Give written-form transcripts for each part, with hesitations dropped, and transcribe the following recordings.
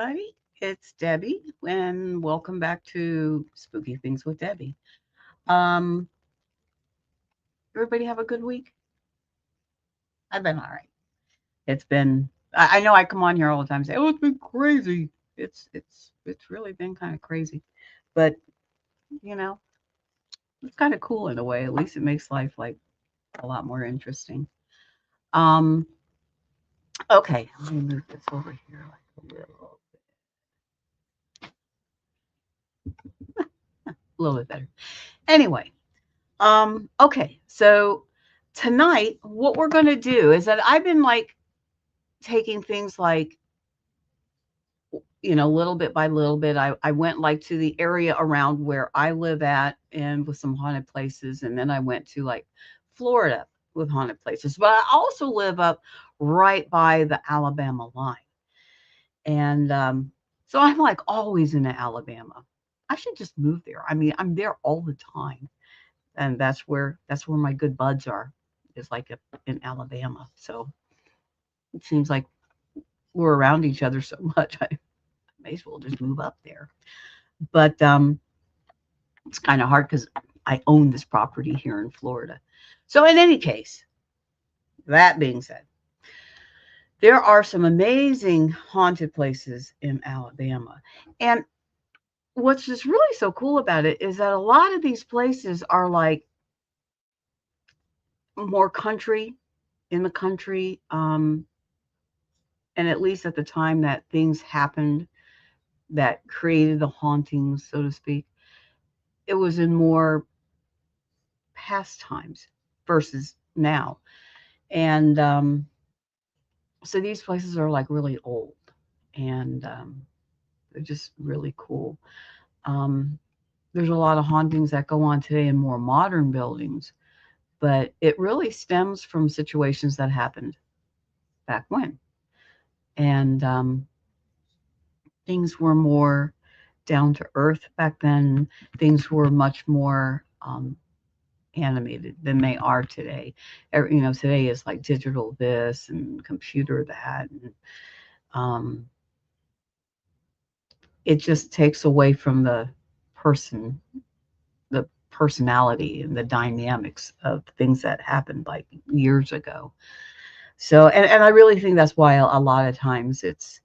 everybody. It's Debbie, and welcome back to Spooky Things with Debbie. Um, everybody have a good week? I've been all right. It's been. I know I come on here all the time and say, "Oh, it's been crazy." It's really been kind of crazy, but you know, it's kind of cool in a way. At least it makes life like a lot more interesting. Um, okay, let me move this over here like a little bit better. Anyway, okay, so tonight what we're gonna do is that I've been like taking things like, little bit by little bit. I went like to the area around where I live at and with some haunted places, and then I went to like Florida with haunted places. But I also live up right by the Alabama line. And so I'm like always in Alabama. I should just move there. I mean, I'm there all the time. And that's where my good buds are, is like in Alabama. So it seems like we're around each other so much. I may as well just move up there. But it's kind of hard because I own this property here in Florida. So in any case, that being said, there are some amazing haunted places in Alabama. And what's just really so cool about it is that a lot of these places are like more country, in the country. And at least at the time that things happened that created the hauntings, so to speak, it was in more past times versus now. And so these places are like really old, and they're just really cool. Um, there's a lot of hauntings that go on today in more modern buildings, but it really stems from situations that happened back when. And things were more down to earth back then. Things were much more animated than they are today. Today is like digital this and computer that, and um, it just takes away from person, the personality and the dynamics of things that happened like years ago. So, and I really think that's why a lot of times it's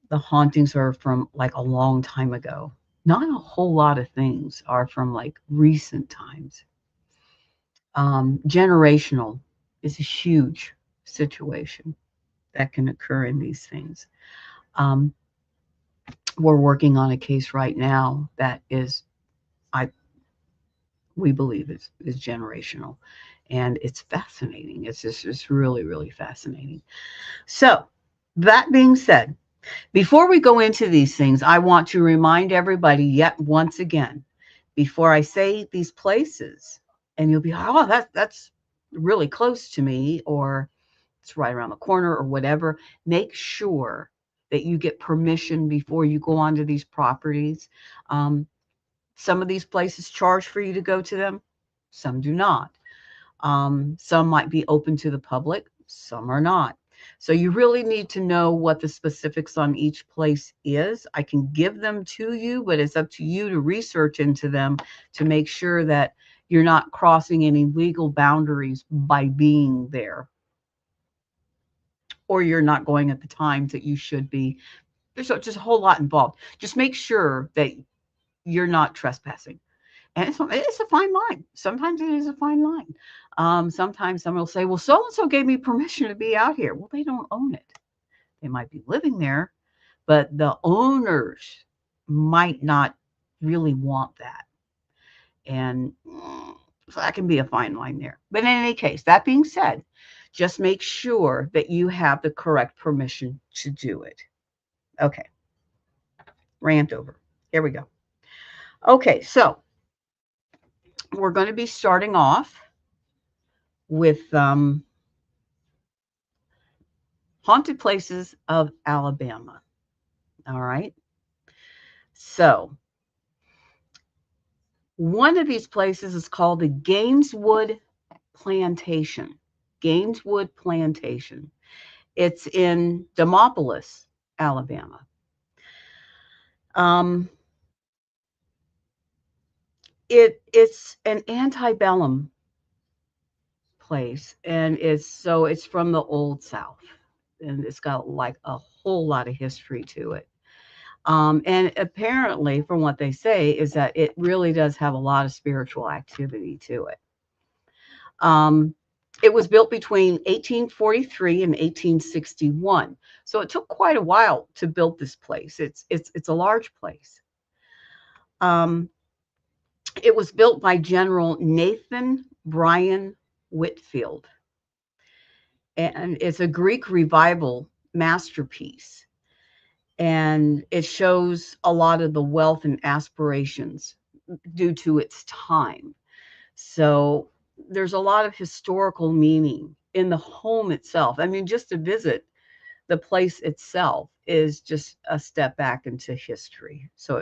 the hauntings are from like a long time ago. Not a whole lot of things are from like recent times. Generational is a huge situation that can occur in these things. Um, we're working on a case right now that is, I we believe is generational, and it's fascinating. It's really really fascinating. So that being said, before we go into these things, I want to remind everybody yet once again, before I say these places, and you'll be like, oh, that's really close to me, or it's right around the corner, or whatever. Make sure that you get permission before you go onto these properties. Um, some of these places charge for you to go to them, some do not. Some might be open to the public, some are not. So you really need to know what the specifics on each place is. I can give them to you, but it's up to you to research into them to make sure that you're not crossing any legal boundaries by being there, or you're not going at the times that you should be. There's just a whole lot involved. Just make sure that you're not trespassing. And it's a fine line. Sometimes it is a fine line. Sometimes someone will say, well, so and so gave me permission to be out here. Well, they don't own it. They might be living there, but the owners might not really want that. And so that can be a fine line there. But in any case, that being said, just make sure that you have the correct permission to do it. Okay, rant over. Here we go. Okay, so we're going to be starting off with haunted places of Alabama. All right. So one of these places is called the Gaineswood Plantation. Gaineswood Plantation. It's in Demopolis, Alabama. Um, it's an antebellum place, and it's from the old South, and it's got like a whole lot of history to it. And apparently, from what they say, is that it really does have a lot of spiritual activity to it. Um, it was built between 1843 and 1861, so it took quite a while to build this place. It's a large place. Um, it was built by General Nathan Bryan Whitfield, and it's a Greek revival masterpiece. And it shows a lot of the wealth and aspirations due to its time. So there's a lot of historical meaning in the home itself. I mean, just to visit the place itself is just a step back into history. So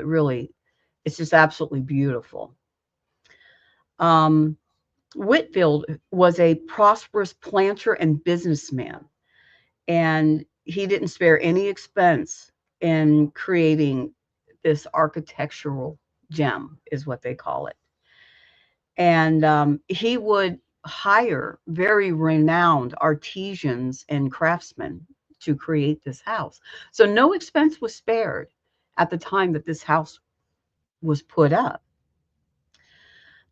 it's just absolutely beautiful. Um, Whitfield was a prosperous planter and businessman, and he didn't spare any expense in creating this architectural gem, is what they call it. And he would hire very renowned artisans and craftsmen to create this house. So no expense was spared at the time that this house was put up.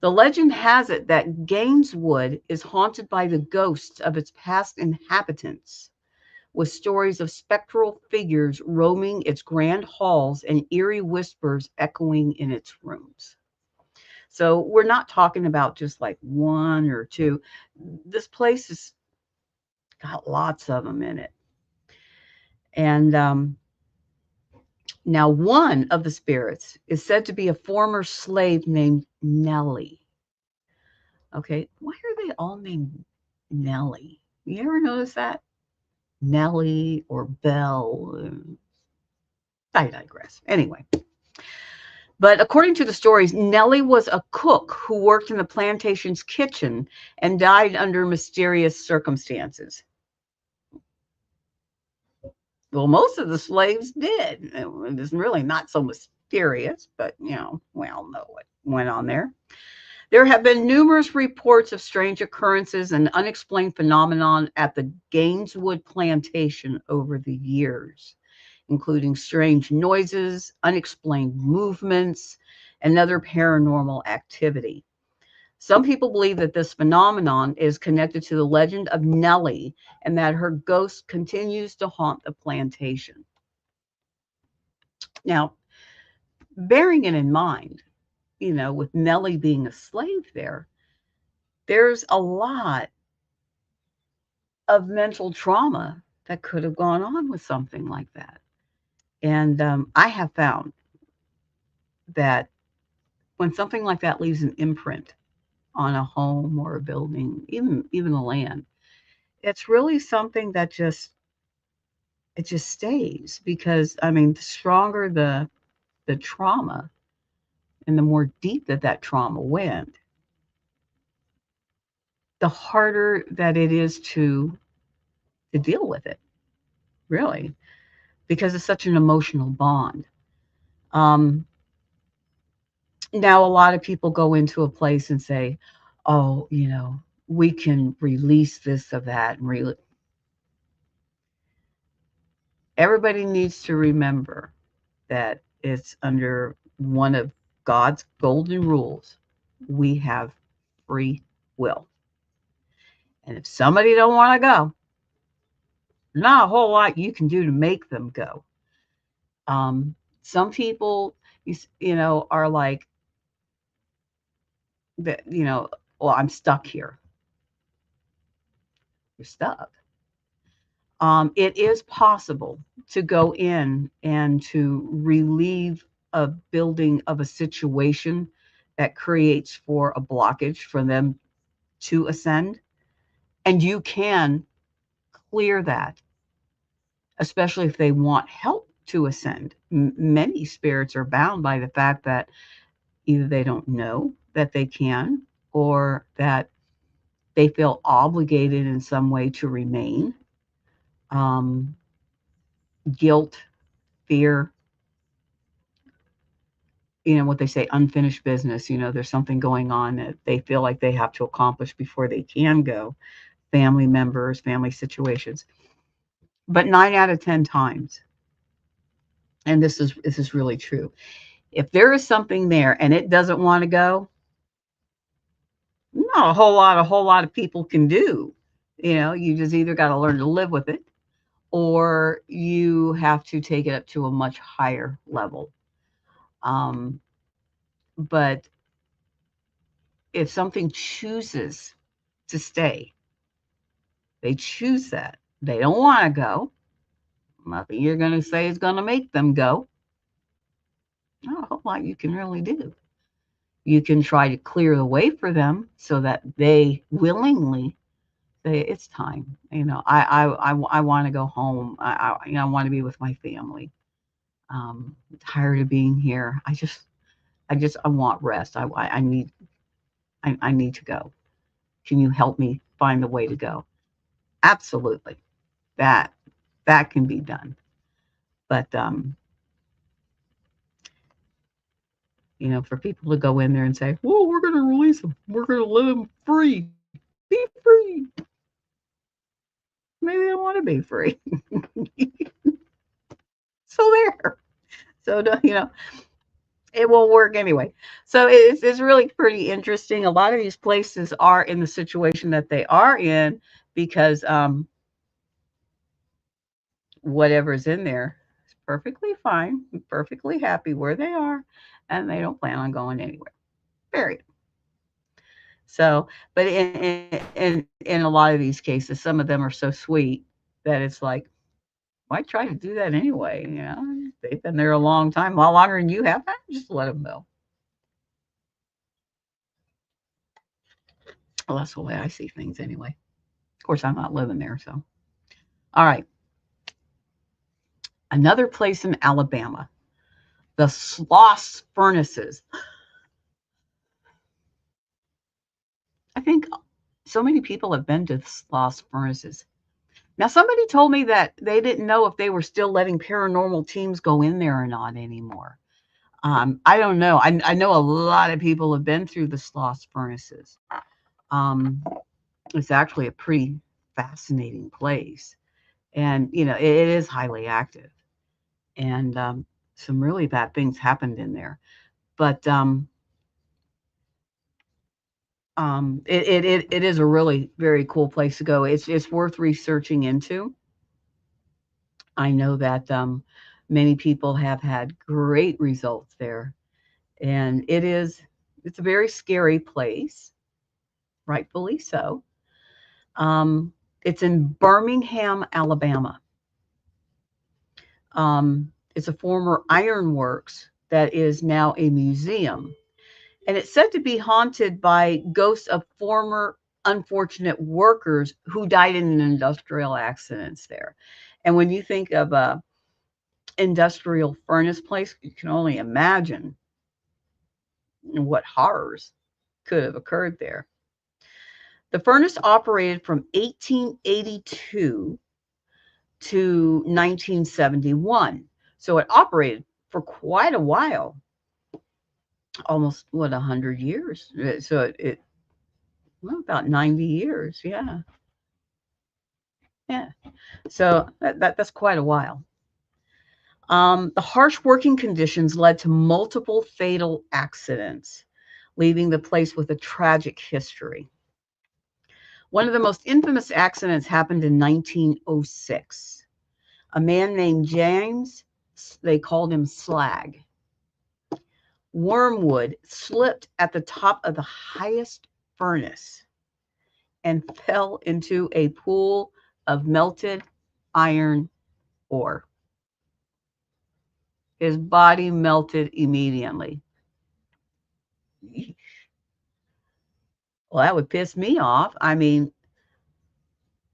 The legend has it that Gaineswood is haunted by the ghosts of its past inhabitants, with stories of spectral figures roaming its grand halls and eerie whispers echoing in its rooms. So we're not talking about just like one or two. This place has got lots of them in it. And now one of the spirits is said to be a former slave named Nellie. Okay, why are they all named Nellie? You ever notice that? Nellie or Belle? I digress. Anyway, but according to the stories, Nellie was a cook who worked in the plantation's kitchen and died under mysterious circumstances. Well, most of the slaves did. It was really not so mysterious, but we all know what went on there. There have been numerous reports of strange occurrences and unexplained phenomenon at the Gaineswood plantation over the years, including strange noises, unexplained movements, and other paranormal activity. Some people believe that this phenomenon is connected to the legend of Nellie and that her ghost continues to haunt the plantation. Now, bearing it in mind, with Nellie being a slave there's a lot of mental trauma that could have gone on with something like that. And I have found that when something like that leaves an imprint on a home or a building, even the land, it's really something that just stays, because I mean, the stronger the trauma and the more deep that trauma went, the harder that it is to deal with it, really, because it's such an emotional bond. Um, Now, a lot of people go into a place and say, "Oh, we can release this of that," and everybody needs to remember that it's under one of God's golden rules. We have free will. And if somebody don't want to go, not a whole lot you can do to make them go. Some people, are like that. Well, I'm stuck here. You're stuck. It is possible to go in and to relieve a building of a situation that creates for a blockage for them to ascend. And you can clear that, especially if they want help to ascend. Many spirits are bound by the fact that either they don't know that they can, or that they feel obligated in some way to remain. Um, Guilt, fear, what they say, unfinished business. There's something going on that they feel like they have to accomplish before they can go. Family members, family situations. But 9 out of 10 times, and this is really true, if there is something there and it doesn't want to go, not a whole lot of people can do. You just either got to learn to live with it, or you have to take it up to a much higher level. Um, but if something chooses to stay, they choose that. They don't want to go. Nothing you're going to say is going to make them go. Not a whole lot you can really do. You can try to clear the way for them so that they willingly say, it's time. I want to go home. I want to be with my family. I'm tired of being here. I want rest. I need to go. Can you help me find a way to go? Absolutely. That that can be done. But for people to go in there and say, "Well, we're going to release them. We're going to let them free. Be free." Maybe they don't want to be free. So there. So it won't work anyway. So it's really pretty interesting. A lot of these places are in the situation that they are in because whatever's in there is perfectly fine, perfectly happy where they are, and they don't plan on going anywhere. Period. So, but in a lot of these cases, some of them are so sweet that it's like, why try to do that anyway? They've been there a long time, a lot longer than you have. Just let them go. Well, that's the way I see things anyway. Of course, I'm not living there, so. All right, another place in Alabama, the Sloss Furnaces. I think so many people have been to the Sloss Furnaces. Now, somebody told me that they didn't know if they were still letting paranormal teams go in there or not anymore. I don't know. I know a lot of people have been through the Sloss Furnaces. Um, it's actually a pretty fascinating place, and it is highly active, and some really bad things happened in there. But it is a really very cool place to go. It's worth researching into. I know that many people have had great results there, and it's a very scary place, rightfully so. It's in Birmingham, Alabama. It's a former ironworks that is now a museum, and it's said to be haunted by ghosts of former unfortunate workers who died in industrial accidents there. And when you think of a industrial furnace place, you can only imagine what horrors could have occurred there. The furnace operated from 1882 to 1971. So it operated for quite a while, almost 100 years. So well, about 90 years. Yeah. Yeah. So that's quite a while. The harsh working conditions led to multiple fatal accidents, leaving the place with a tragic history. One of the most infamous accidents happened in 1906. A man named James, they called him Slag, Wormwood, slipped at the top of the highest furnace and fell into a pool of melted iron ore. His body melted immediately. Well, that would piss me off. I mean,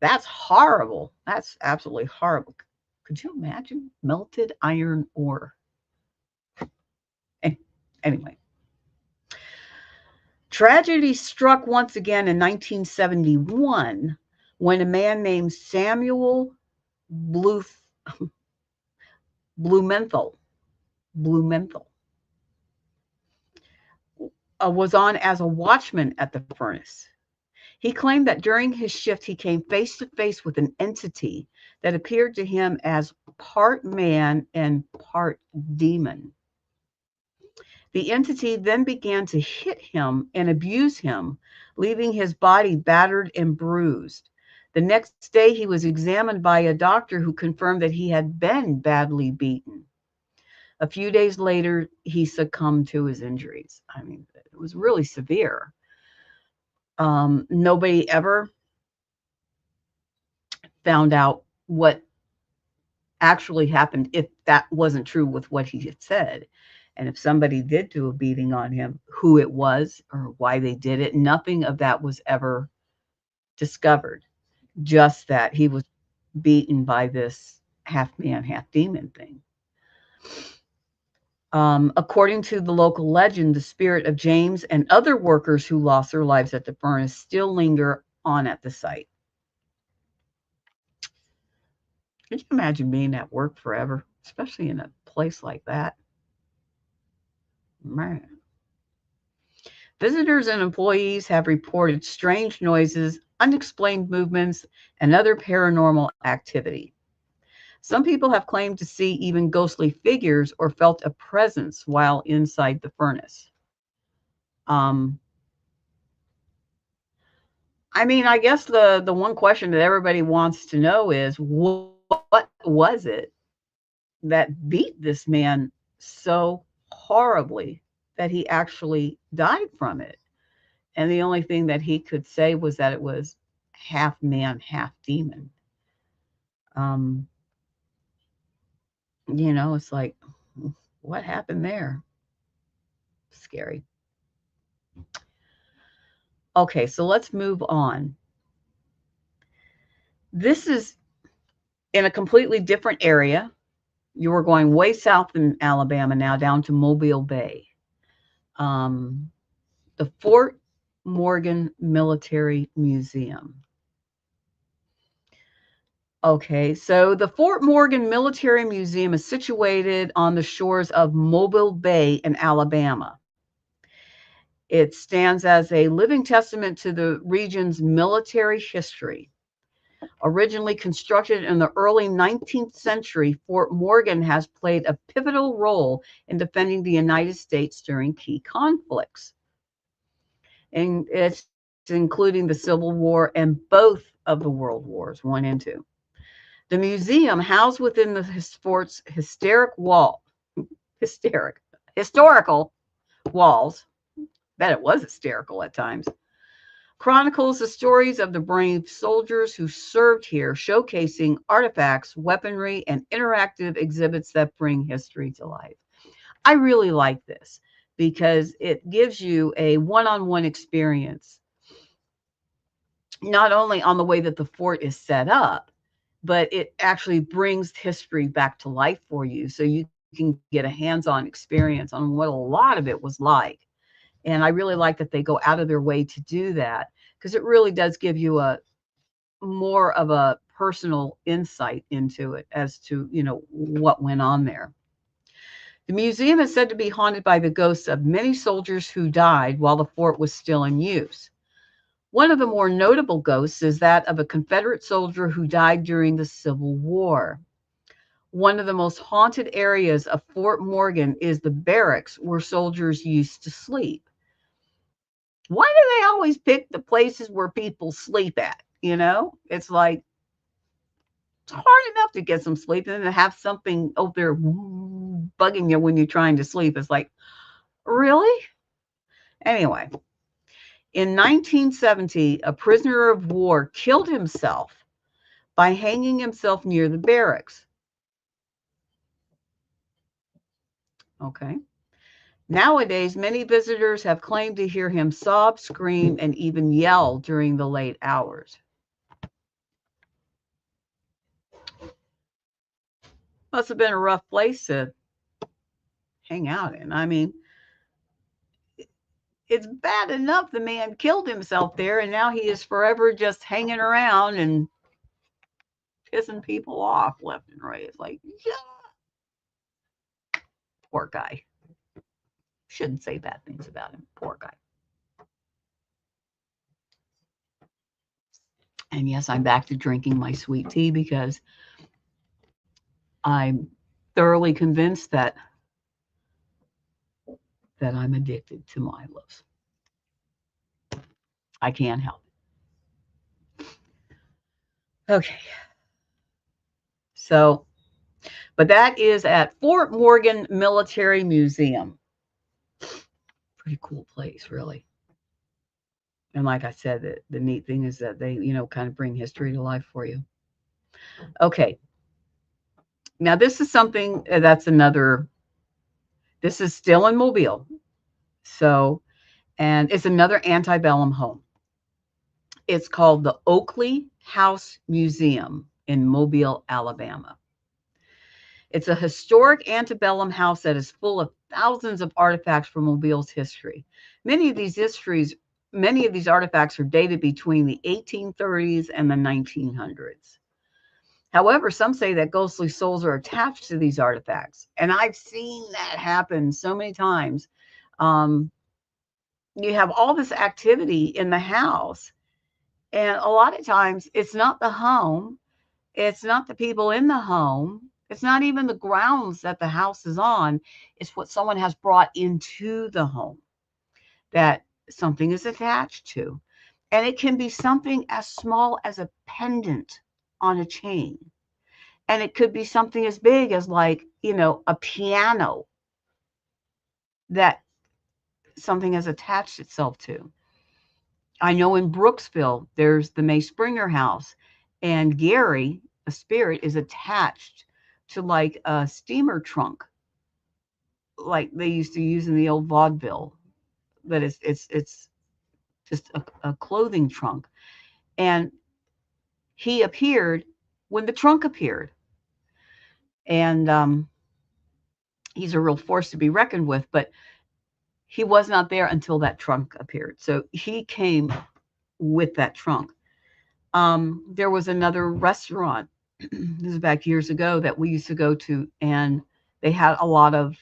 that's horrible. That's absolutely horrible. Could you imagine melted iron ore? Anyway, tragedy struck once again in 1971 when a man named Samuel Bluth, Blumenthal, Blumenthal was on as a watchman at the furnace. He claimed that during his shift, he came face to face with an entity that appeared to him as part man and part demon. The entity then began to hit him and abuse him, leaving his body battered and bruised. The next day, he was examined by a doctor who confirmed that he had been badly beaten. A few days later, he succumbed to his injuries. I mean, it was really severe. Nobody ever found out what actually happened if that wasn't true with what he had said. And if somebody did do a beating on him, who it was or why they did it, nothing of that was ever discovered. Just that he was beaten by this half man, half demon thing. According to the local legend, the spirit of James and other workers who lost their lives at the furnace still linger on at the site. Could you imagine being at work forever, especially in a place like that? Man. Visitors and employees have reported strange noises, unexplained movements, and other paranormal activity. Some people have claimed to see even ghostly figures or felt a presence while inside the furnace. Um, I mean, I guess the one question that everybody wants to know is what was it that beat this man so horribly that he actually died from it? And the only thing that he could say was that it was half man, half demon. Um, it's like, what happened there? Scary. Okay, so let's move on. This is in a completely different area. You were going way south in Alabama now, down to Mobile Bay. Um, the Fort Morgan Military Museum. Okay, so the Fort Morgan Military Museum is situated on the shores of Mobile Bay in Alabama. It stands as a living testament to the region's military history. Originally constructed in the early 19th century, Fort Morgan has played a pivotal role in defending the United States during key conflicts. And it's including the Civil War and both of the World Wars, 1 and 2. The museum, housed within the fort's hysteric, historical walls, bet it was hysterical at times, chronicles the stories of the brave soldiers who served here, showcasing artifacts, weaponry, and interactive exhibits that bring history to life. I really like this because it gives you a one-on-one experience, not only on the way that the fort is set up, but it actually brings history back to life for you so you can get a hands-on experience on what a lot of it was like. And I really like that they go out of their way to do that because it really does give you a more of a personal insight into it as to, what went on there. The museum is said to be haunted by the ghosts of many soldiers who died while the fort was still in use. One of the more notable ghosts is that of a Confederate soldier who died during the Civil War. One of the most haunted areas of Fort Morgan is the barracks where soldiers used to sleep. Why do they always pick the places where people sleep at? It's like, it's hard enough to get some sleep and then to have something over there bugging you when you're trying to sleep. It's like, really? Anyway, in 1970, a prisoner of war killed himself by hanging himself near the barracks. Okay. Nowadays, many visitors have claimed to hear him sob, scream, and even yell during the late hours. Must have been a rough place to hang out in. I mean, it's bad enough the man killed himself there, and now he is forever just hanging around and pissing people off left and right. It's like, yeah. Poor guy. Shouldn't say bad things about him. Poor guy. And yes, I'm back to drinking my sweet tea because I'm thoroughly convinced that I'm addicted to Milos. I can't help it. Okay. So, but that is at Fort Morgan Military Museum. Pretty cool place, really. And like I said, the neat thing is that they, kind of bring history to life for you. Okay. Now, this is something that's another, this is still in Mobile. So, and it's another antebellum home. It's called the Oakley House Museum in Mobile, Alabama. It's a historic antebellum house that is full of thousands of artifacts from Mobile's history. Many of these artifacts are dated between the 1830s and the 1900s. However, some say that ghostly souls are attached to these artifacts, and I've seen that happen so many times. Um, you have all this activity in the house, and a lot of times it's not the home, it's not the people in the home, it's not even the grounds that the house is on. It's what someone has brought into the home that something is attached to. And it can be something as small as a pendant on a chain. And it could be something as big as, like, a piano that something has attached itself to. I know in Brooksville, there's the May Springer house, and Gary, a spirit, is attached to like a steamer trunk, like they used to use in the old vaudeville. But it's just a clothing trunk, and he appeared when the trunk appeared, and he's a real force to be reckoned with. But he was not there until that trunk appeared, so he came with that trunk. There was another restaurant, this is back years ago, that we used to go to, and they had a lot of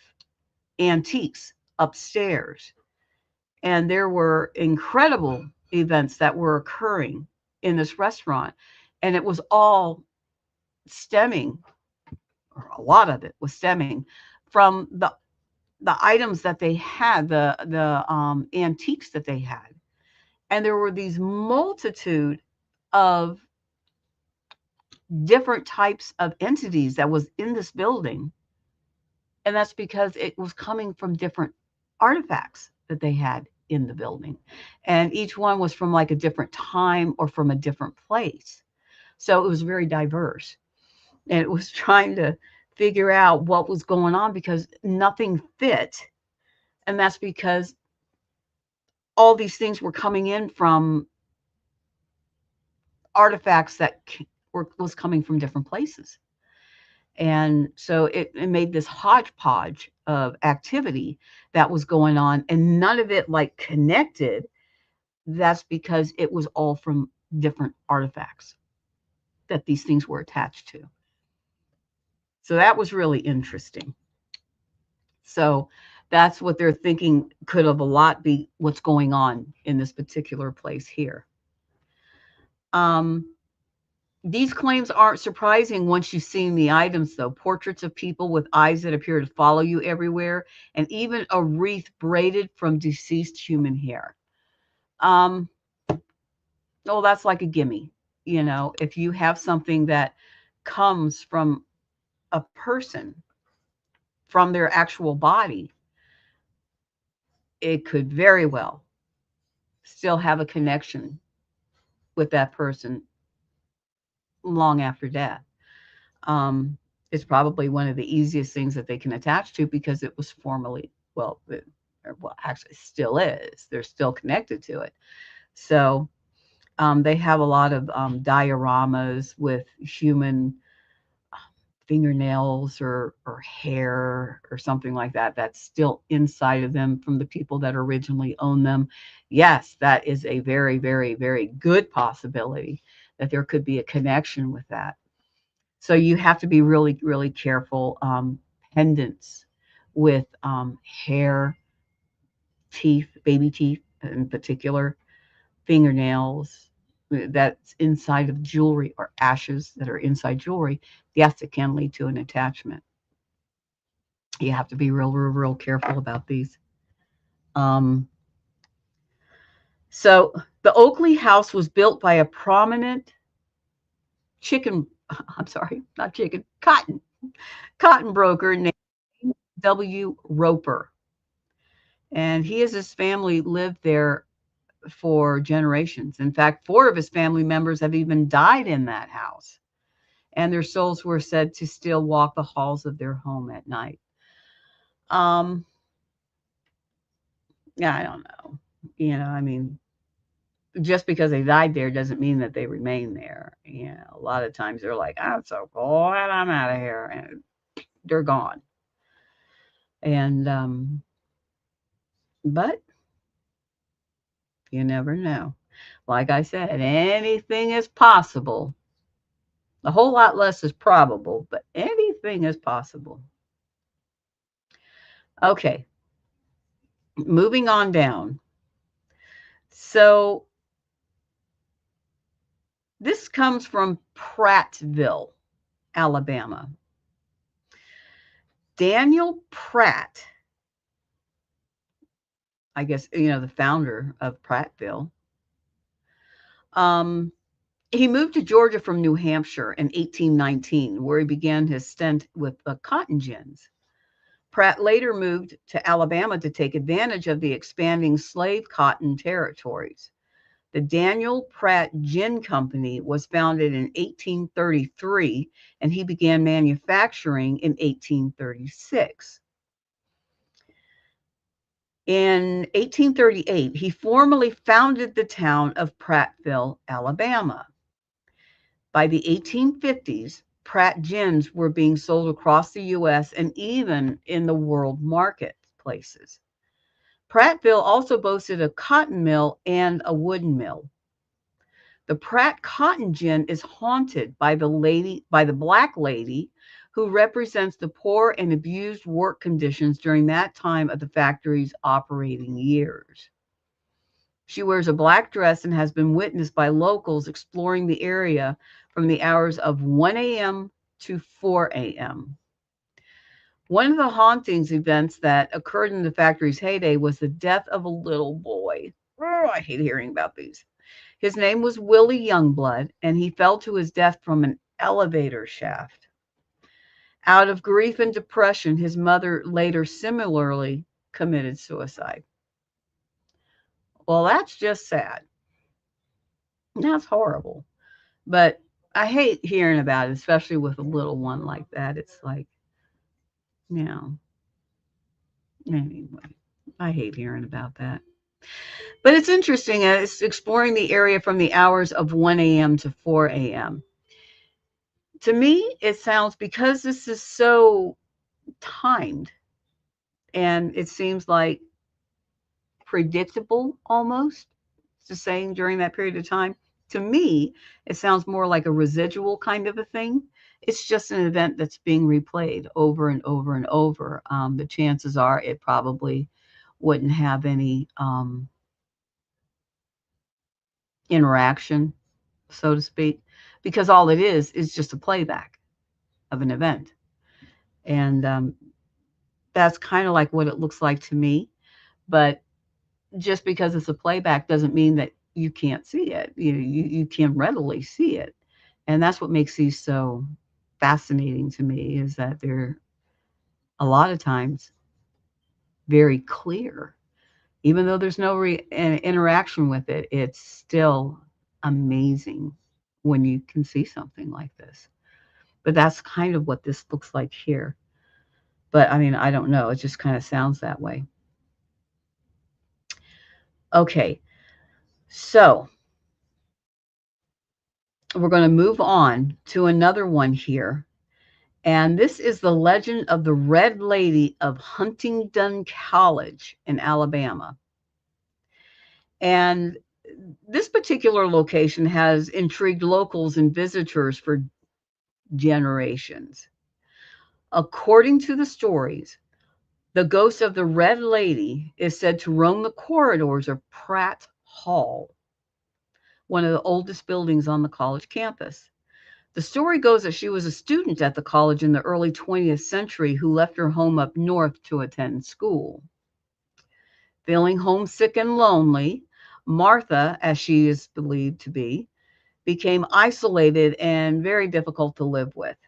antiques upstairs. And there were incredible events that were occurring in this restaurant. And it was all stemming, or a lot of it was stemming from the items that they had, the antiques that they had. And there were these multitude of different types of entities that was in this building. And that's because it was coming from different artifacts that they had in the building. And each one was from like a different time or from a different place. So it was very diverse. And it was trying to figure out what was going on because nothing fit. And that's because all these things were coming in from artifacts that was coming from different places. And so it made this hodgepodge of activity that was going on, and none of it like connected. That's because it was all from different artifacts that these things were attached to. So that was really interesting. So that's what they're thinking could have a lot be what's going on in this particular place here. These claims aren't surprising once you've seen the items, though. Portraits of people with eyes that appear to follow you everywhere, and even a wreath braided from deceased human hair. Oh, that's like a gimme. If you have something that comes from a person, from their actual body, it could very well still have a connection with that person long after death. It's probably one of the easiest things that they can attach to because it was formerly, actually still is. They're still connected to it. So they have a lot of dioramas with human fingernails or hair or something like that that's still inside of them from the people that originally owned them. Yes, that is a very, very, very good possibility that there could be a connection with that. So you have to be really, really careful. Pendants with hair, teeth, baby teeth in particular, fingernails that's inside of jewelry, or ashes that are inside jewelry. Yes, it can lead to an attachment. You have to be real careful about these. Um, so the Oakley house was built by a prominent chicken, I'm sorry, not chicken, cotton broker named W. Roper. And he and his family lived there for generations. In fact, four of his family members have even died in that house, and their souls were said to still walk the halls of their home at night. Um, yeah, I don't know. I mean, just because they died there doesn't mean that they remain there. A lot of times they're like, I'm so glad I'm out of here, and they're gone. And but you never know. Like I said, anything is possible. A whole lot less is probable, but anything is possible. Okay, moving on down. So this comes from Prattville, Alabama. Daniel Pratt, I guess, the founder of Prattville, um, he moved to Georgia from New Hampshire in 1819, where he began his stint with cotton gins. Pratt later moved to Alabama to take advantage of the expanding slave cotton territories. The Daniel Pratt Gin Company was founded in 1833, and he began manufacturing in 1836. In 1838, he formally founded the town of Prattville, Alabama. By the 1850s, Pratt gins were being sold across the U.S. and even in the world marketplaces. Prattville also boasted a cotton mill and a wooden mill. The Pratt cotton gin is haunted by the black lady who represents the poor and abused work conditions during that time of the factory's operating years. She wears a black dress and has been witnessed by locals exploring the area from the hours of 1 a.m. to 4 a.m. One of the hauntings events that occurred in the factory's heyday was the death of a little boy. Oh, I hate hearing about these. His name was Willie Youngblood, and he fell to his death from an elevator shaft. Out of grief and depression, his mother later similarly committed suicide. Well, that's just sad. That's horrible. But I hate hearing about it, especially with a little one like that. It's like, you know, anyway, I hate hearing about that. But it's interesting. It's exploring the area from the hours of 1 a.m. to 4 a.m. To me, it sounds, because this is so timed, and it seems like predictable almost, to saying during that period of time. To me, it sounds more like a residual kind of a thing. It's just an event that's being replayed over and over and over. The chances are it probably wouldn't have any interaction, so to speak, because all it is just a playback of an event. And that's kind of like what it looks like to me. But just because it's a playback doesn't mean that you can't see it. You can readily see it. And that's what makes these so fascinating to me, is that they're a lot of times very clear. Even though there's no interaction with it, it's still amazing when you can see something like this. But that's kind of what this looks like here. But I mean, I don't know. It just kind of sounds that way. Okay, so we're going to move on to another one here. And this is the legend of the Red Lady of Huntingdon College in Alabama. And this particular location has intrigued locals and visitors for generations. According to the stories, The ghost of the Red Lady is said to roam the corridors of Pratt Hall, one of the oldest buildings on the college campus. The story goes that she was a student at the college in the early 20th century who left her home up north to attend school. Feeling homesick and lonely, Martha, as she is believed to be, became isolated and very difficult to live with.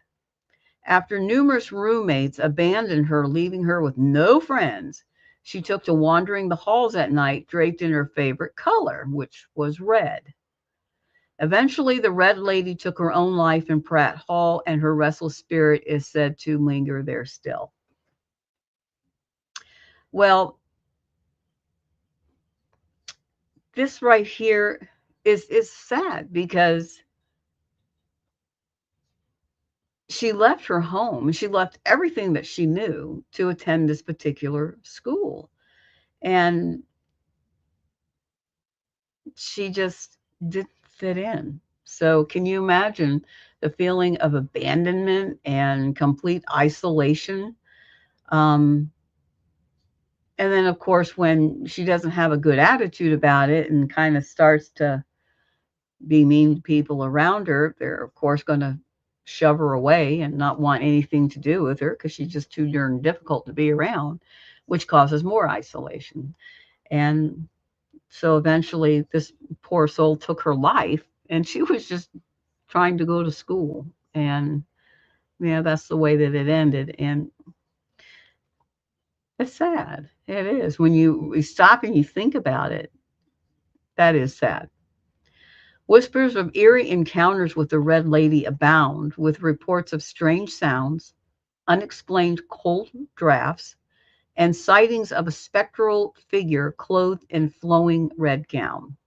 After numerous roommates abandoned her, leaving her with no friends, she took to wandering the halls at night draped in her favorite color, which was red. Eventually, the Red Lady took her own life in Pratt Hall, and her restless spirit is said to linger there still. Well, this right here is sad because she left her home. She left everything that she knew to attend this particular school. And she just didn't fit in. So, can you imagine the feeling of abandonment and complete isolation? Um, and then, of course, when she doesn't have a good attitude about it and kind of starts to be mean to people around her, they're, of course, going to shove her away and not want anything to do with her because she's just too darn difficult to be around, which causes more isolation. And so eventually, this poor soul took her life, and she was just trying to go to school. And yeah, that's the way that it ended. And it's sad. It is. When you stop and you think about it, that is sad. Whispers of eerie encounters with the Red Lady abound, with reports of strange sounds, unexplained cold drafts, and sightings of a spectral figure clothed in flowing red gown.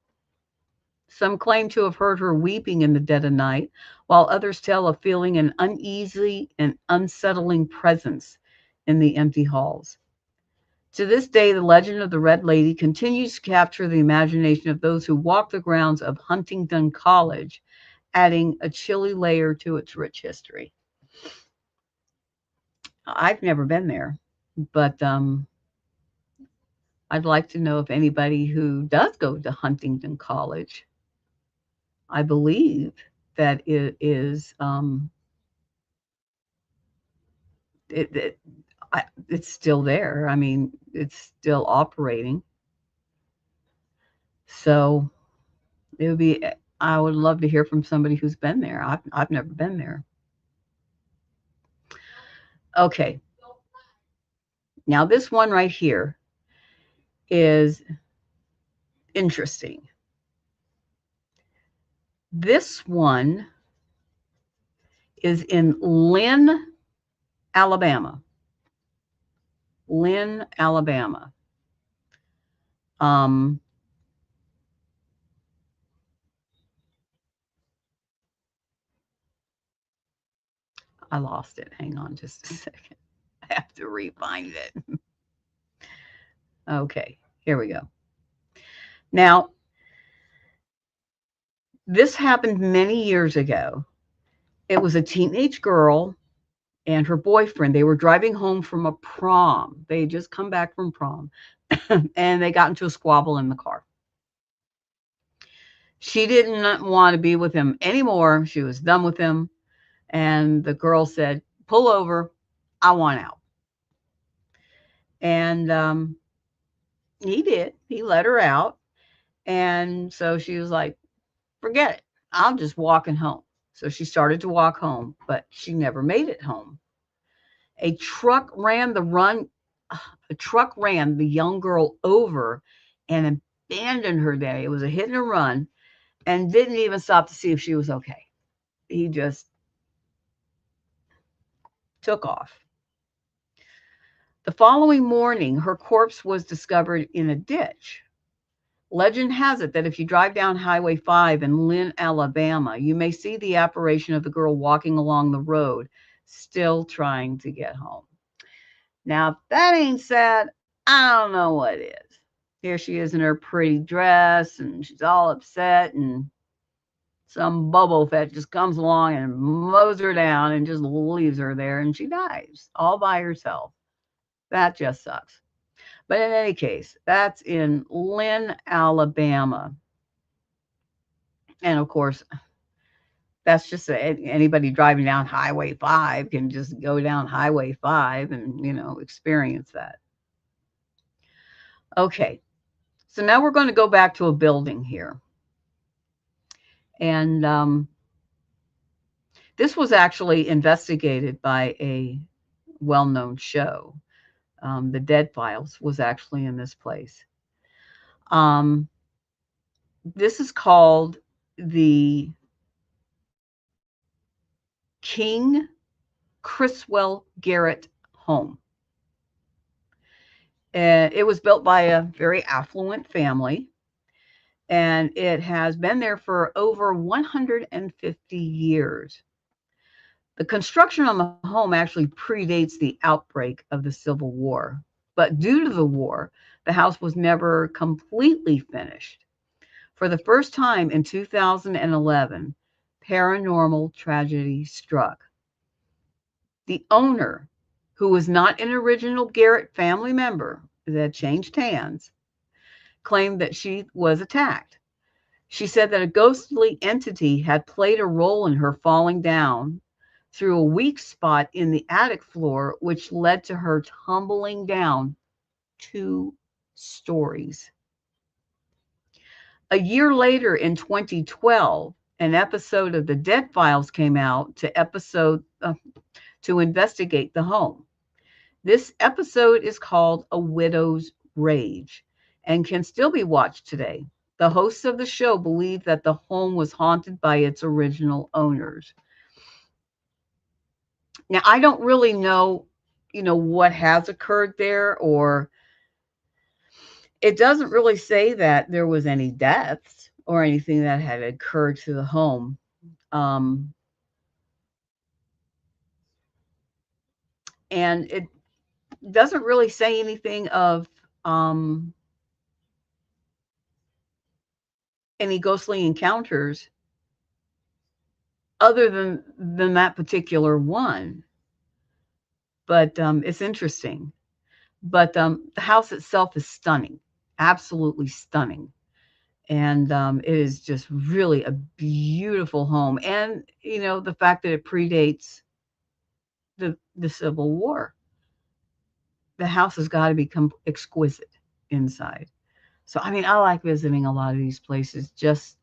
Some claim to have heard her weeping in the dead of night, while others tell of feeling an uneasy and unsettling presence in the empty halls. To this day, the legend of the Red Lady continues to capture the imagination of those who walk the grounds of Huntingdon College, adding a chilly layer to its rich history. I've never been there, but I'd like to know if anybody who does go to Huntingdon College, I believe that it is it it's still there. I mean, it's still operating. So it would be. I would love to hear from somebody who's been there. I've never been there. Okay, now this one right here is interesting. This one is in Lynn, Alabama. Lynn, Alabama. Um, I lost it. Hang on just a second. I have to refind it. Okay, here we go. Now, this happened many years ago. It was a teenage girl and her boyfriend. They were driving home from a prom. They had just come back from prom and they got into a squabble in the car. She didn't want to be with him anymore. She was done with him. And the girl said, "Pull over. I want out." And he did. He let her out. And so she was like, "Forget it. I'm just walking home." So she started to walk home, but she never made it home. A truck ran the run. A truck ran the young girl over and abandoned her there. It was a hit and a run and didn't even stop to see if she was okay. He just took off. The following morning, her corpse was discovered in a ditch. Legend has it that if you drive down Highway 5 in Lynn, Alabama, you may see the apparition of the girl walking along the road, still trying to get home. Now, if that ain't sad, I don't know what is. Here she is in her pretty dress, and she's all upset, and some bubble fett just comes along and mows her down and just leaves her there, and she dies all by herself. That just sucks. But in any case, that's in Lynn, Alabama. And of course, that's just anybody driving down Highway 5 can just go down Highway 5 and, experience that. Okay. So now we're going to go back to a building here. And this was actually investigated by a well known show. The Dead Files was actually in this place. Um, this is called the King Criswell Garrett home. And it was built by a very affluent family, and it has been there for over 150 years. The construction on the home actually predates the outbreak of the Civil War, but due to the war, the house was never completely finished. For the first time in 2011, paranormal tragedy struck. The owner, who was not an original Garrett family member that had changed hands, claimed that she was attacked. She said that a ghostly entity had played a role in her falling down through a weak spot in the attic floor, which led to her tumbling down 2 stories. A year later, in 2012, an episode of the Dead Files came out to investigate the home. This episode is called A Widow's Rage and can still be watched today. The hosts of the show believe that the home was haunted by its original owners. Now, I don't really know, what has occurred there, or it doesn't really say that there was any deaths or anything that had occurred to the home. Um, and it doesn't really say anything of um, any ghostly encounters other than that particular one. But it's interesting. But the house itself is stunning, absolutely stunning. And it is just really a beautiful home. And, the fact that it predates the Civil War, the house has got to become exquisite inside. So, I mean, I like visiting a lot of these places just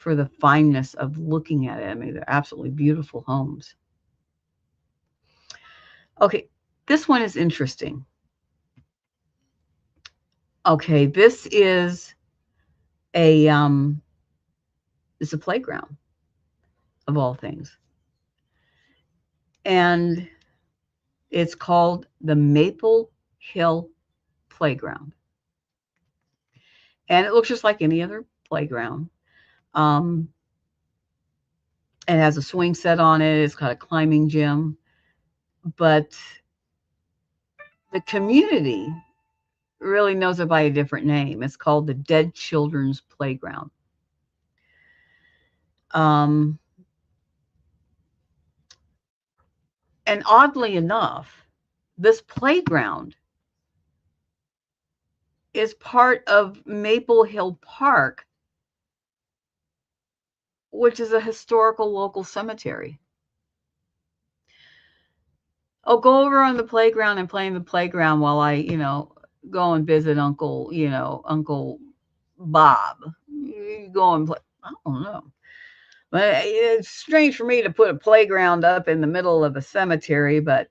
for the fineness of looking at it. I mean, they're absolutely beautiful homes. Okay, this one is interesting. Okay, this is a it's a playground of all things, and it's called the Maple Hill Playground, and it looks just like any other playground. Um, it has a swing set on it. It's got a climbing gym, but the community really knows it by a different name. It's called the Dead Children's Playground. Um, and oddly enough, this playground is part of Maple Hill Park, which is a historical local cemetery. Oh, go over on the playground and play in the playground while I, go and visit Uncle Bob. You go and play. I don't know. But it's strange for me to put a playground up in the middle of a cemetery, but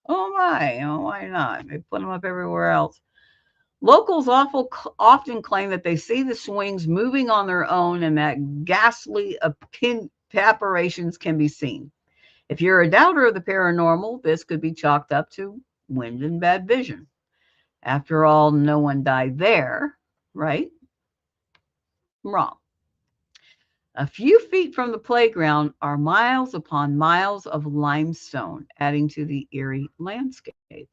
oh my, why not? They put them up everywhere else. Locals often claim that they see the swings moving on their own and that ghastly apparitions can be seen. If you're a doubter of the paranormal, this could be chalked up to wind and bad vision. After all, no one died there, right? Wrong. A few feet from the playground are miles upon miles of limestone, adding to the eerie landscape.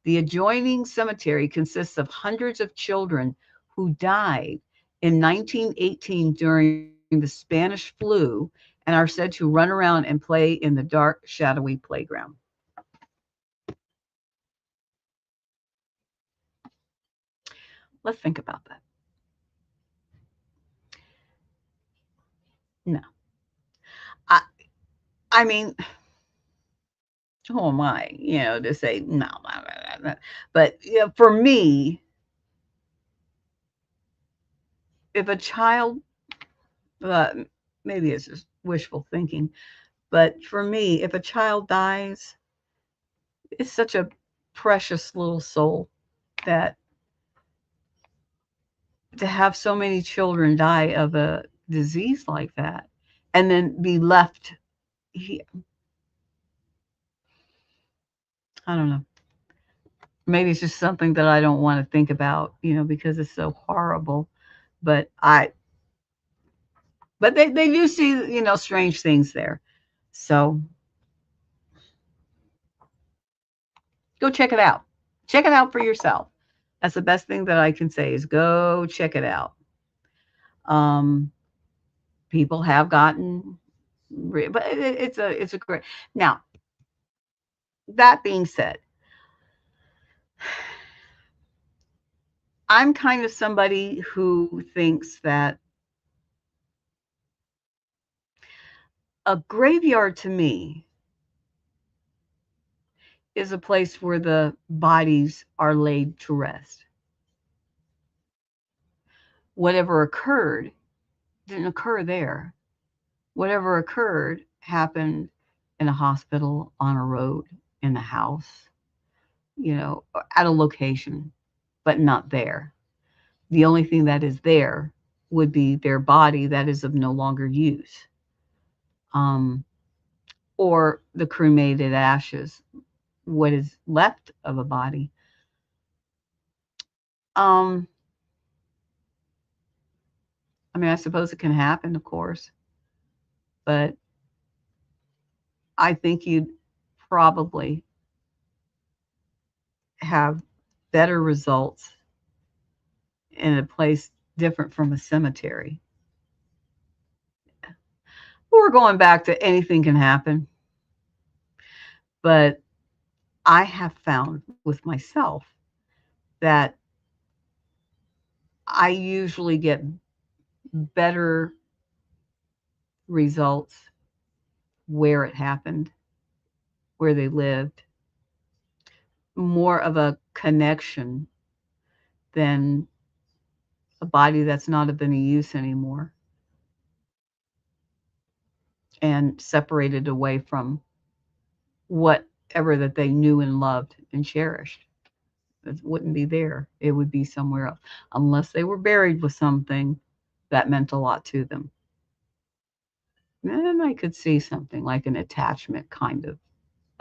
The adjoining cemetery consists of hundreds of children who died in 1918 during the Spanish flu and are said to run around and play in the dark, shadowy playground. Let's think about that. No, I, I mean, who am I, to say no, blah, blah, blah, blah. But for me, if a child, uh, maybe it's just wishful thinking, but for me, if a child dies, it's such a precious little soul that to have so many children die of a disease like that and then be left he, I don't know. Maybe it's just something that I don't want to think about, because it's so horrible. But they do see, strange things there. So go check it out. Check it out for yourself. That's the best thing that I can say is go check it out. Um, People have gotten, but it's a great. Now that being said, I'm kind of somebody who thinks that a graveyard to me is a place where the bodies are laid to rest. Whatever occurred didn't occur there. Whatever occurred happened in a hospital, on a road, in a house, at a location, but not there. The only thing that is there would be their body that is of no longer use, um, or the cremated ashes, what is left of a body. Um, I mean, I suppose it can happen, of course, but I think you'd probably have better results in a place different from a cemetery. We're going back to anything can happen, but I have found with myself that I usually get better results where it happened, where they lived, more of a connection than a body that's not of any use anymore and separated away from whatever that they knew and loved and cherished. It wouldn't be there. It would be somewhere else, unless they were buried with something that meant a lot to them. Then I could see something like an attachment kind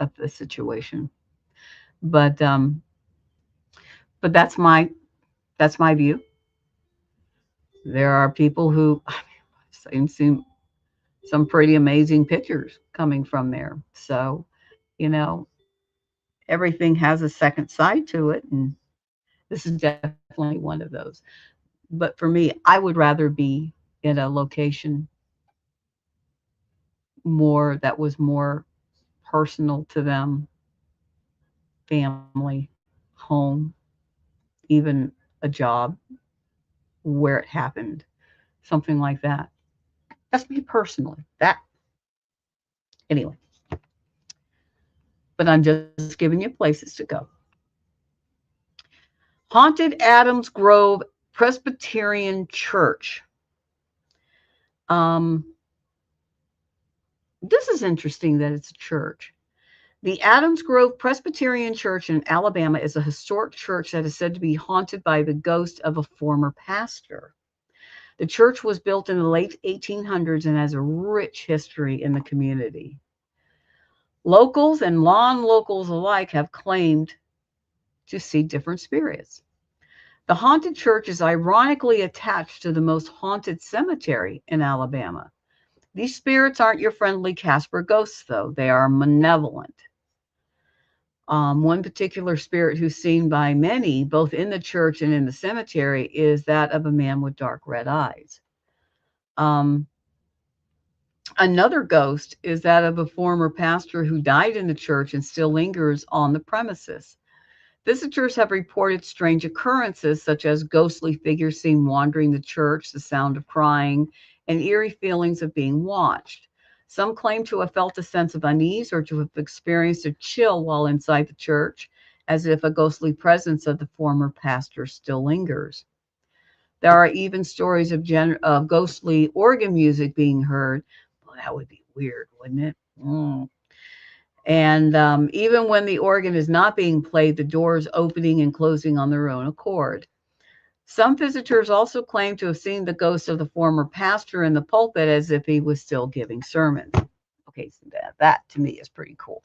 of the situation. But but that's my view. There are people who I've seen some pretty amazing pictures coming from there. So, you know, everything has a second side to it, and this is definitely one of those. But for me, I would rather be in a location more that was more personal to them, family, home, even a job where it happened, something like that. That's me personally. That anyway. But I'm just giving you places to go. Haunted Adams Grove Presbyterian Church. Um, this is interesting that it's a church. The Adams Grove Presbyterian Church in Alabama is a historic church that is said to be haunted by the ghost of a former pastor. The church was built in the late 1800s and has a rich history in the community. Locals and non-locals alike have claimed to see different spirits. The haunted church is ironically attached to the most haunted cemetery in Alabama. These spirits aren't your friendly Casper ghosts, though. They are malevolent. One particular spirit who's seen by many, both in the church and in the cemetery, is that of a man with dark red eyes. Um, Another ghost is that of a former pastor who died in the church and still lingers on the premises. Visitors have reported strange occurrences, such as ghostly figures seen wandering the church, the sound of crying, and eerie feelings of being watched. Some claim to have felt a sense of unease or to have experienced a chill while inside the church, as if a ghostly presence of the former pastor still lingers. There are even stories of ghostly organ music being heard. Well, that would be weird, wouldn't it? Mm. And even when the organ is not being played, the doors opening and closing on their own accord. Some visitors also claim to have seen the ghost of the former pastor in the pulpit as if he was still giving sermons. Okay, so that to me is pretty cool.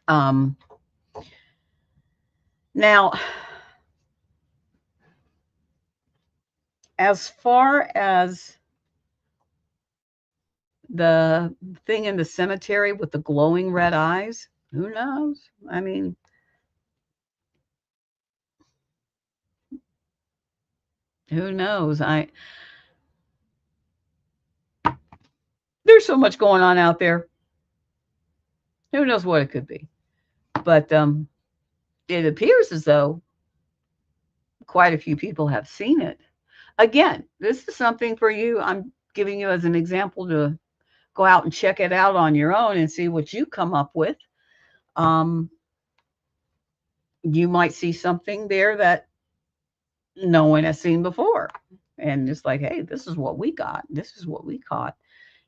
Um, Now, as far as the thing in the cemetery with the glowing red eyes, who knows? I mean, who knows? I There's so much going on out there. Who knows what it could be? But it appears as though quite a few people have seen it. Again, this is something for you. I'm giving you as an example to go out and check it out on your own and see what you come up with. Um, you might see something there that no one has seen before. And it's like, hey, this is what we got. This is what we caught.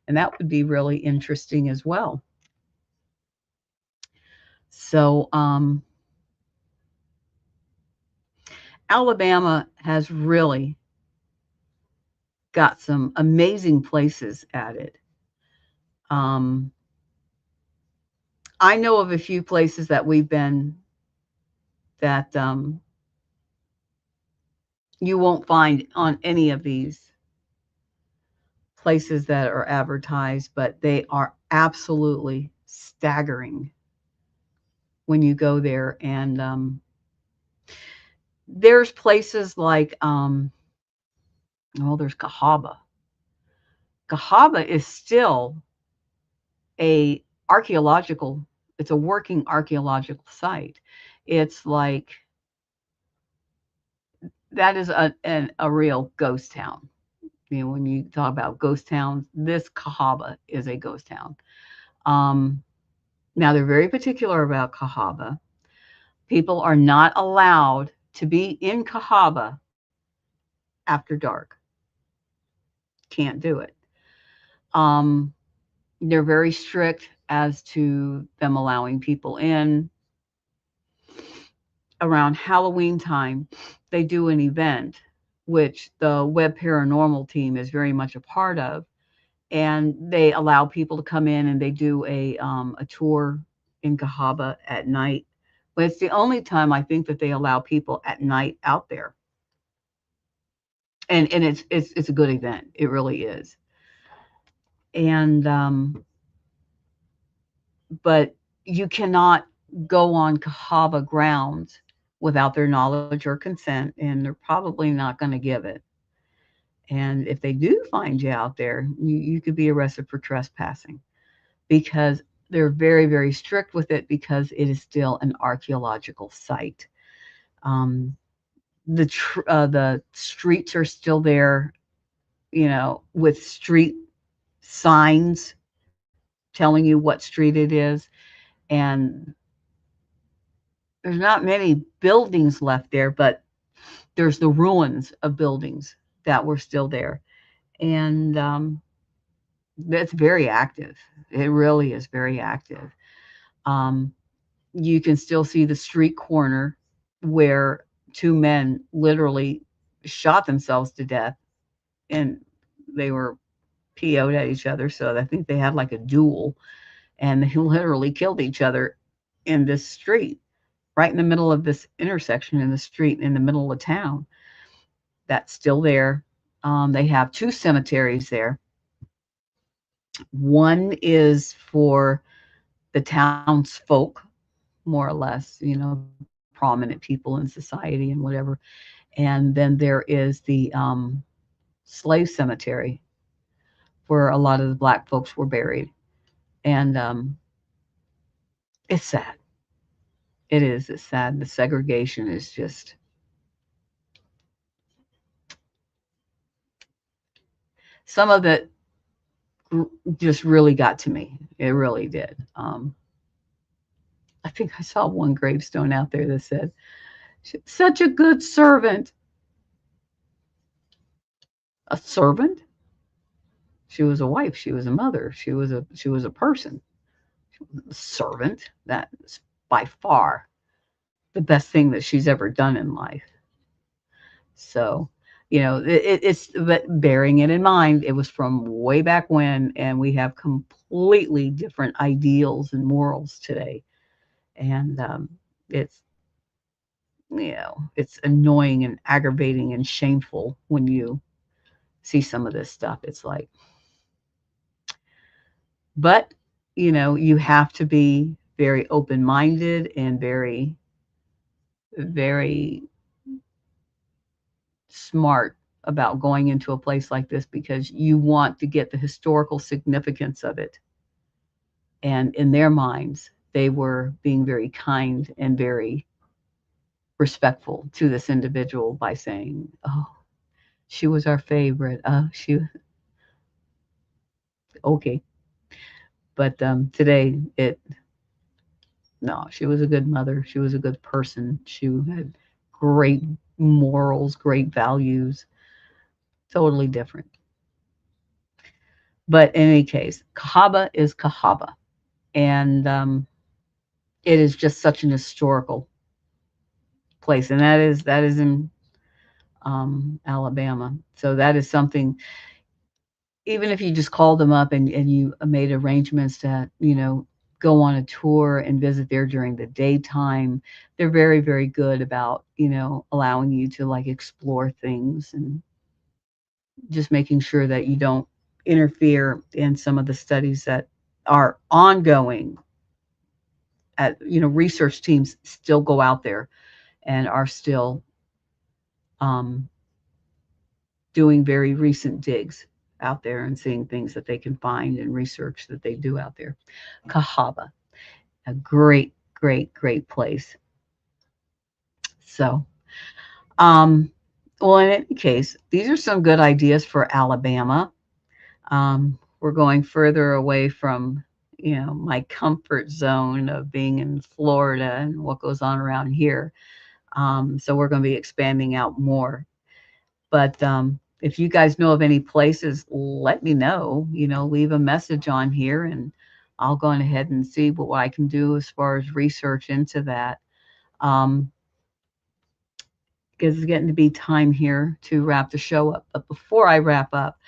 And that would be really interesting as well. So, Alabama has really got some amazing places at it. Um, I know of a few places that we've been that you won't find on any of these places that are advertised, but they are absolutely staggering when you go there. And there's places like, there's Cahaba. Cahaba is still a archaeological, it's a working archaeological site. It's like that is a real ghost town. You know, when you talk about ghost towns, this Cahaba is a ghost town. Um, Now they're very particular about Cahaba. People are not allowed to be in Cahaba after dark. Can't do it. Um, they're very strict as to them allowing people in. Around Halloween time, they do an event, which the W.E.B.B paranormal team is very much a part of, and they allow people to come in and they do a tour in Cahaba at night. But it's the only time I think that they allow people at night out there, and it's a good event. It really is. And but you cannot go on Cahaba grounds without their knowledge or consent, and they're probably not going to give it. And if they do find you out there, you could be arrested for trespassing because they're very, very strict with it because it is still an archaeological site. Um, the streets are still there, with street signs telling you what street it is, and there's not many buildings left there, but there's the ruins of buildings that were still there, and it's very active. It really is very active. Um, you can still see the street corner where two men literally shot themselves to death, and they were PO'd at each other. So I think they had like a duel, and they literally killed each other in this street, right in the middle of this intersection in the street in the middle of town. That's still there. They have two cemeteries there. One is for the townsfolk, more or less, prominent people in society and whatever. And then there is the slave cemetery where a lot of the black folks were buried. And it's sad. It is. It's sad. The segregation is just some of it just really got to me. It really did. I think I saw one gravestone out there that said, "Such a good servant." A servant? She was a wife. She was a mother. She was a person. A servant. That's by far the best thing that she's ever done in life. So, it's but bearing it in mind, it was from way back when, and we have completely different ideals and morals today. And it's it's annoying and aggravating and shameful when you see some of this stuff. It's like, but you have to be very open minded and very, very smart about going into a place like this because you want to get the historical significance of it. And in their minds, they were being very kind and very respectful to this individual by saying, "Oh, she was our favorite. She okay." But today, no, she was a good mother. She was a good person. She had great morals, great values, totally different. But in any case, Cahaba is Cahaba. And it is just such an historical place. And that is in Alabama. So that is something, even if you just called them up and you made arrangements to, go on a tour and visit there during the daytime, they're very, very good about, allowing you to like explore things and just making sure that you don't interfere in some of the studies that are ongoing. Research teams still go out there and are still um, doing very recent digs out there and seeing things that they can find and research that they do out there. Cahaba, a great, great, great place. So, um, well, in any case, these are some good ideas for Alabama. We're going further away from, my comfort zone of being in Florida and what goes on around here. So we're going to be expanding out more. But if you guys know of any places, let me know. Leave a message on here, and I'll go on ahead and see what I can do as far as research into that. Um, because it's getting to be time here to wrap the show up. But before I wrap up,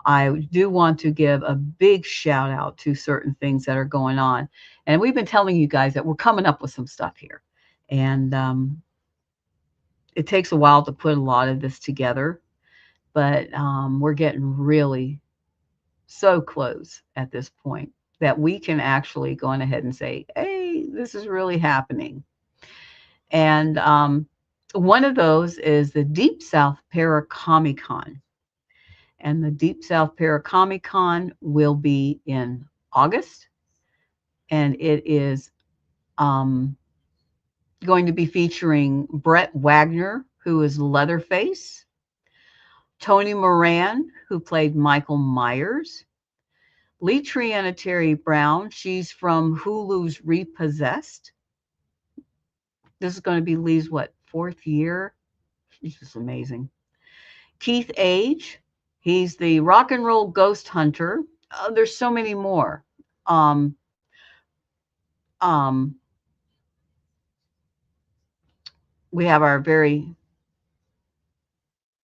I do want to give a big shout out to certain things that are going on. And we've been telling you guys that we're coming up with some stuff here. And it takes a while to put a lot of this together, but we're getting really so close at this point that we can actually go on ahead and say, hey, this is really happening. And one of those is the Deep South Paracomic-Con. And the Deep South Paracomic-Con will be in August. And it is um, going to be featuring Brett Wagner, who is Leatherface, Tony Moran, who played Michael Myers, Lee Triana Terry Brown. She's from Hulu's Repossessed. This is going to be Lee's, fourth year? She's just amazing. Keith Age, he's the rock and roll ghost hunter. There's so many more. Um, um, we have our very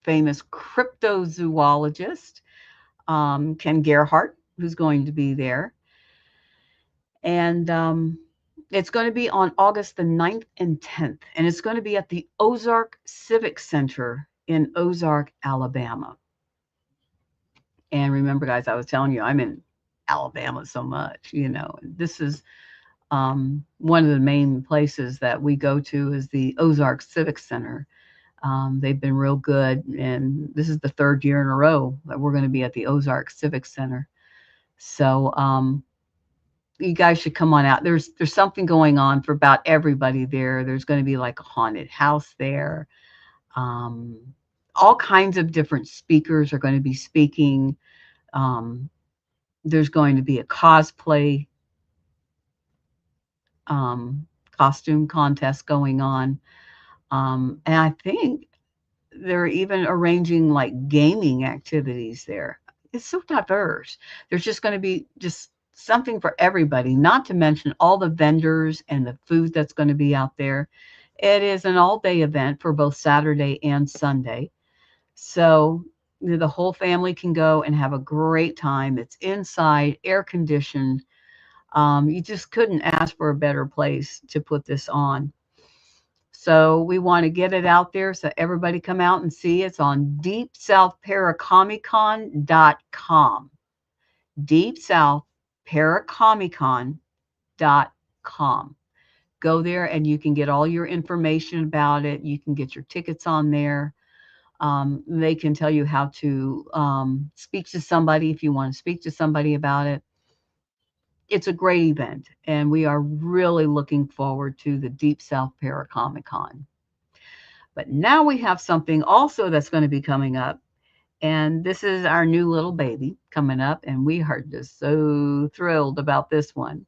famous cryptozoologist, Ken Gerhardt, who's going to be there. And it's going to be on August the 9th and 10th. And it's going to be at the Ozark Civic Center in Ozark, Alabama. And remember, guys, I was telling you, I'm in Alabama so much, This is one of the main places that we go to is the Ozark Civic Center. They've been real good, and this is the third year in a row that we're going to be at the Ozark Civic Center. So You guys should come on out. There's something going on for about everybody there. There's going to be like a haunted house there. Um, all kinds of different speakers are going to be speaking. Um, there's going to be a cosplay um, costume contest going on. And I think they're even arranging like gaming activities there. It's so diverse. There's just going to be just something for everybody, not to mention all the vendors and the food that's going to be out there. It is an all day event for both Saturday and Sunday. So the whole family can go and have a great time. It's inside, air conditioned. You just couldn't ask for a better place to put this on. So we want to get it out there so everybody come out and see. It's on deepsouthparacomicon.com. Deepsouthparacomicon.com. Go there and you can get all your information about it. You can get your tickets on there. They can tell you how to speak to somebody if you want to speak to somebody about it. It's a great event, and we are really looking forward to the Deep South Paracomicon. But now we have something also that's going to be coming up, and this is our new little baby coming up, and we are just so thrilled about this one.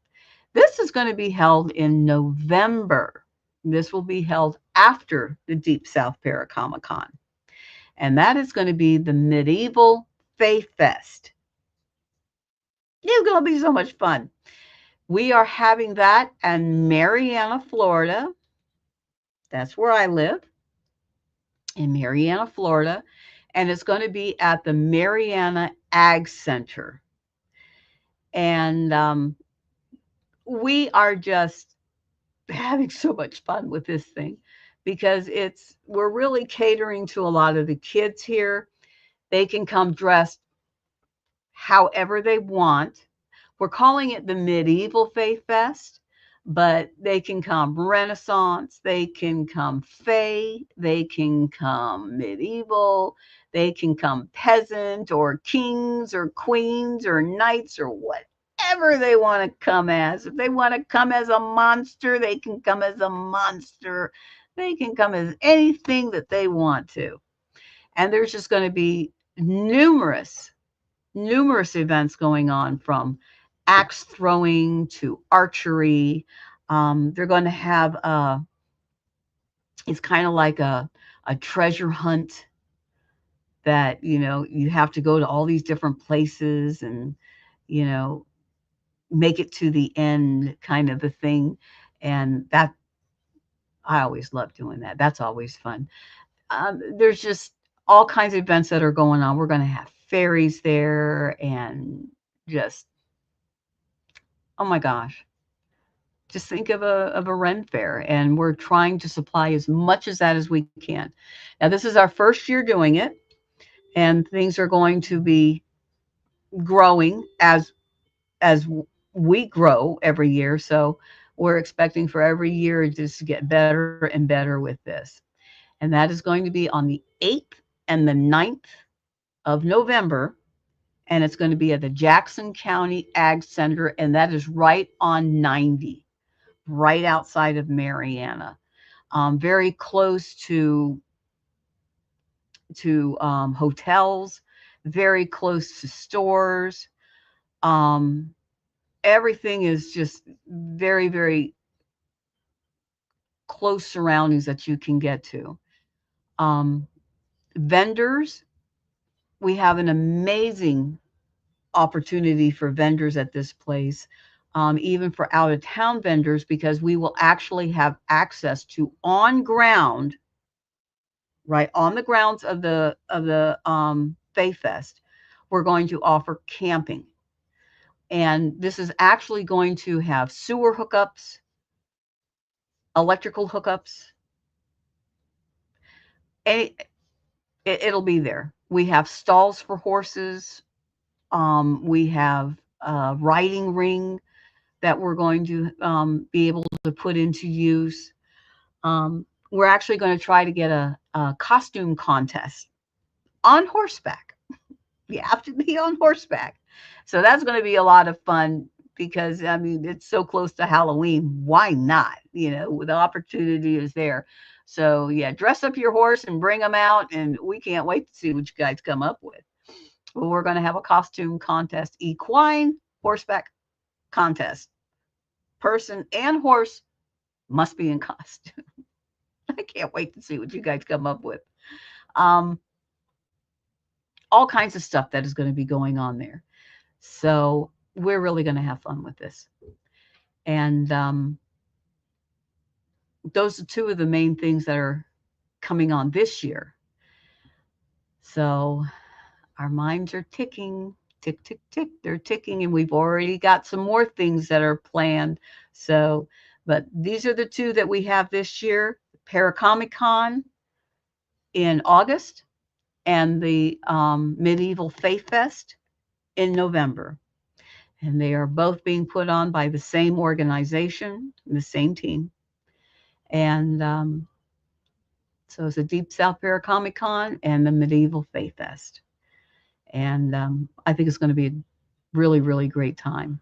This is going to be held in November. This will be held after the Deep South Paracomicon, and that is going to be the Medieval Faith Fest. It's going to be so much fun. We are having that in Marianna, Florida. That's where I live, in Marianna, Florida. And it's going to be at the Marianna Ag Center. And we are just having so much fun with this thing because we're really catering to a lot of the kids here. They can come dressed however they want. We're calling it the Medieval Faith Fest, but they can come Renaissance, they can come Fae, they can come medieval, they can come peasant or kings or queens or knights or whatever they want to come as. If they want to come as a monster, they can come as a monster. They can come as anything that they want to. And there's just going to be numerous events going on, from axe throwing to archery. They're going to have it's kind of like a treasure hunt that, you have to go to all these different places and, you know, make it to the end kind of a thing. And that, I always love doing that. That's always fun. There's just all kinds of events that are going on. We're going to have fairies there and just, oh my gosh, just think of a Ren fair, and we're trying to supply as much as that as we can. Now, this is our first year doing it, and things are going to be growing as we grow every year. So we're expecting for every year just to get better and better with this. And that is going to be on the 8th and the 9th of November, and it's going to be at the Jackson County Ag Center, and that is right on 90, right outside of Marianna, very close to hotels, very close to stores. Um, Everything is just very, very close surroundings that you can get to. Um, Vendors, we have an amazing opportunity for vendors at this place, even for out of town vendors, because we will actually have access to on ground, right on the grounds of the Faith Fest. We're going to offer camping, and this is actually going to have sewer hookups, electrical hookups. It, it'll be there. We have stalls for horses. We have a riding ring that we're going to be able to put into use. We're actually going to try to get a costume contest on horseback. You have to be on horseback. So that's going to be a lot of fun. because I mean it's so close to Halloween. Why not? The opportunity is there. So yeah, dress up your horse and bring them out, and we can't wait to see what you guys come up with. Well, we're going to have a costume contest, equine horseback contest. Person and horse must be in costume. I can't wait to see what you guys come up with. Um, all kinds of stuff that is going to be going on there. So we're really going to have fun with this. And those are two of the main things that are coming on this year. So our minds are ticking, tick, tick, tick. They're ticking, and we've already got some more things that are planned. So, but these are the two that we have this year: Paracomic Con in August and the Medieval Faith Fest in November. And they are both being put on by the same organization, the same team. And so it's the Deep South Paracomic Con and the Medieval Faith Fest. And I think it's going to be a really, really great time.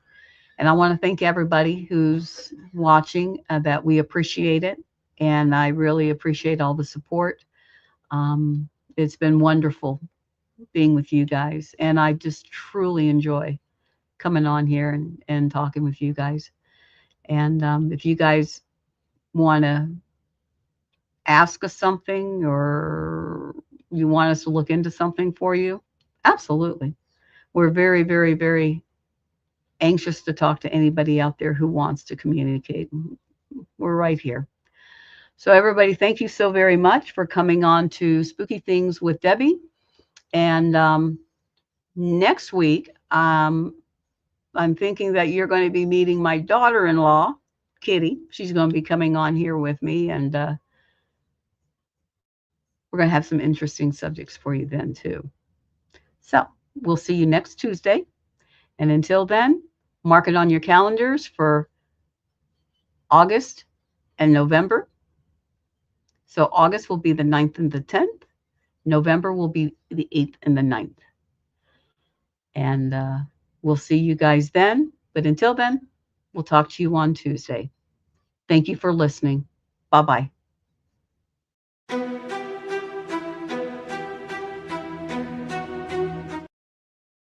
And I want to thank everybody who's watching, that we appreciate it. And I really appreciate all the support. It's been wonderful being with you guys. And I just truly enjoy coming on here and talking with you guys. And if you guys want to ask us something, or you want us to look into something for you, absolutely. We're very, very, very anxious to talk to anybody out there who wants to communicate. We're right here. So everybody, thank you so very much for coming on to Spooky Things with Debbie. And next week, I'm thinking that you're going to be meeting my daughter-in-law, Kitty. She's going to be coming on here with me, and we're going to have some interesting subjects for you then too. So we'll see you next Tuesday. And until then, mark it on your calendars for August and November. So August will be the 9th and the 10th. November will be the 8th and the 9th. And we'll see you guys then. But until then, we'll talk to you on Tuesday. Thank you for listening. Bye-bye.